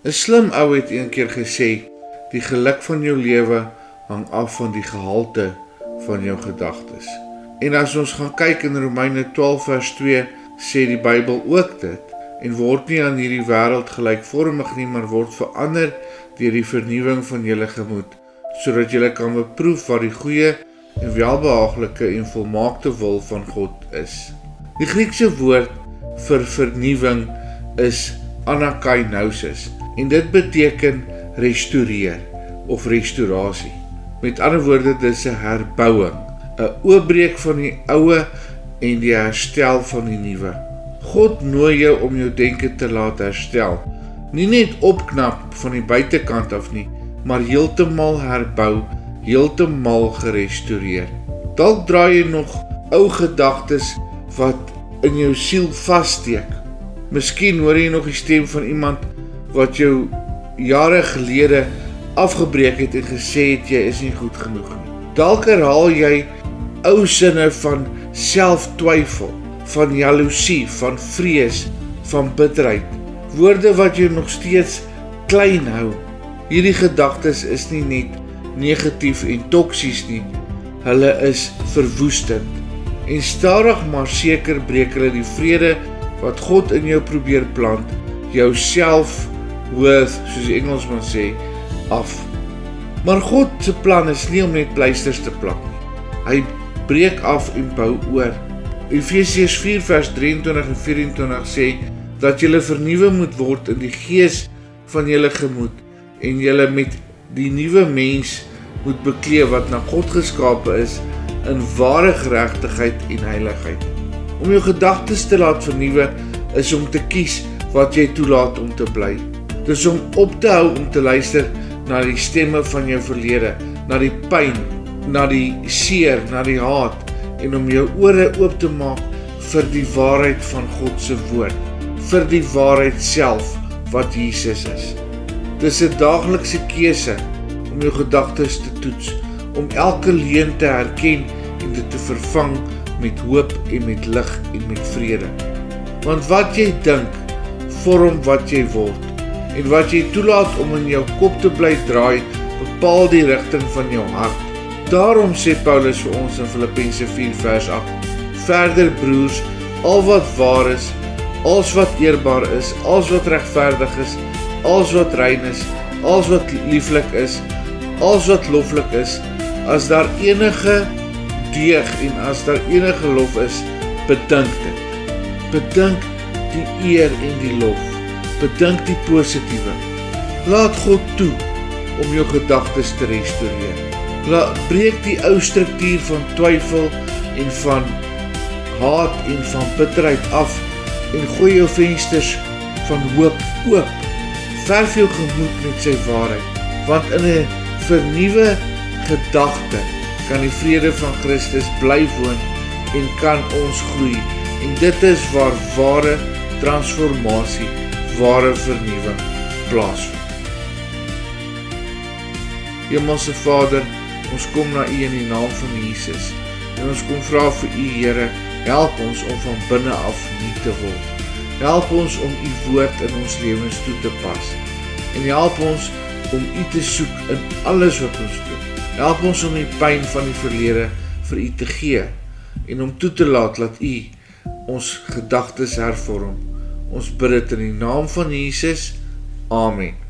'n slim ou het een keer gesê, die geluk van jou lewe hang af van die gehalte van jou gedagtes. En as ons gaan kyk in Romeine 12 vers 2, sê die Bybel ook dit, en word nie aan hierdie wêreld gelykvormig nie, maar word verander deur die vernuwing van julle gemoed, sodat julle kan beproef wat die goeie en welbehaaglike en volmaakte wil van God is. Die Griekse woord vir vernuwing is anakainosis, en dit beteken restoreer of restaurasie. Met ander woorde, dit is 'n herbouing, 'n oopbreek van die ou en die herstel van die nuwe. God nooi jou om jou denke te laat herstel, nie net opknap van die buitekant af nie, maar heeltemal herbou, heeltemal gerestoreer. Dalk draai jy nog ou gedagtes wat in jou siel vassteek. Miskien hoor jy nog die stem van iemand wat jou jare gelede afgebreek het en gesê het jy is nie goed genoeg nie. Dalk herhaal jy ou sinne van selftwyfel, van jaloesie, van vrees, van bitterheid, woorde wat jou nog steeds klein hou. Hierdie gedagtes is nie net negatief en toksies nie, hulle is verwoestend. En stadig maar seker breek hulle die vrede wat God in jou probeer plant, jou self-worth, soos die Engelsman sê, af. Maar God se plan is nie om net pleisters te plak nie. Hy breek af en bou oor. Efesiërs 4 vers 23 en 24 sê dat julle vernuwe moet word in die gees van julle gemoed en julle met die nuwe mens moet beklee wat na God geskape is in ware geregtigheid en heiligheid. Om jou gedagtes te laat vernuwe is om te kies wat jy toelaat om te bly. Dis om op te hou om te luister na die stemme van jou verlede, na die pyn, na die seer, na die haat, en om jou ore oop te maak vir die waarheid van God se woord, vir die waarheid self wat Jesus is. Dis 'n daaglikse keuse om jou gedagtes te toets, om elke leuen te herken en dit te vervang met hoop en met lig en met vrede. Want wat jy dink, vorm wat jy word, en wat jy toelaat om in jou kop te bly draai, bepaal die rigting van jou hart. Daarom sê Paulus vir ons in Filippense 4 vers 8, verder broers, al wat waar is, als wat eerbaar is, als wat regverdig is, als wat rein is, als wat lieflik is, als wat loflik is, as daar enige deeg en as daar enige lof is, bedink dit. Bedink die eer en die lof. Bedink die positiewe. Laat God toe om jou gedagtes te restoreer. Breek die ou struktuur van twyfel en van haat en van bitterheid af en gooi jou vensters van hoop oop. Verf jou gemoed met sy waarheid, want in 'n vernuwe gedagte kan die vrede van Christus bly woon en kan ons groei. En dit is waar ware transformasie, ware vernuwing plaasvind. Hemelse Vader, ons kom na U in die naam van Jesus en ons kom vra vir U, Here, help ons om van binne af nuut te word. Help ons om U woord in ons lewens toe te pas en help ons om U te soek in alles wat ons doen. Help ons om die pyn van die verlede vir U te gee en om toe te laat dat U ons gedagtes hervorm. Ons bid dit in die naam van Jesus. Amen.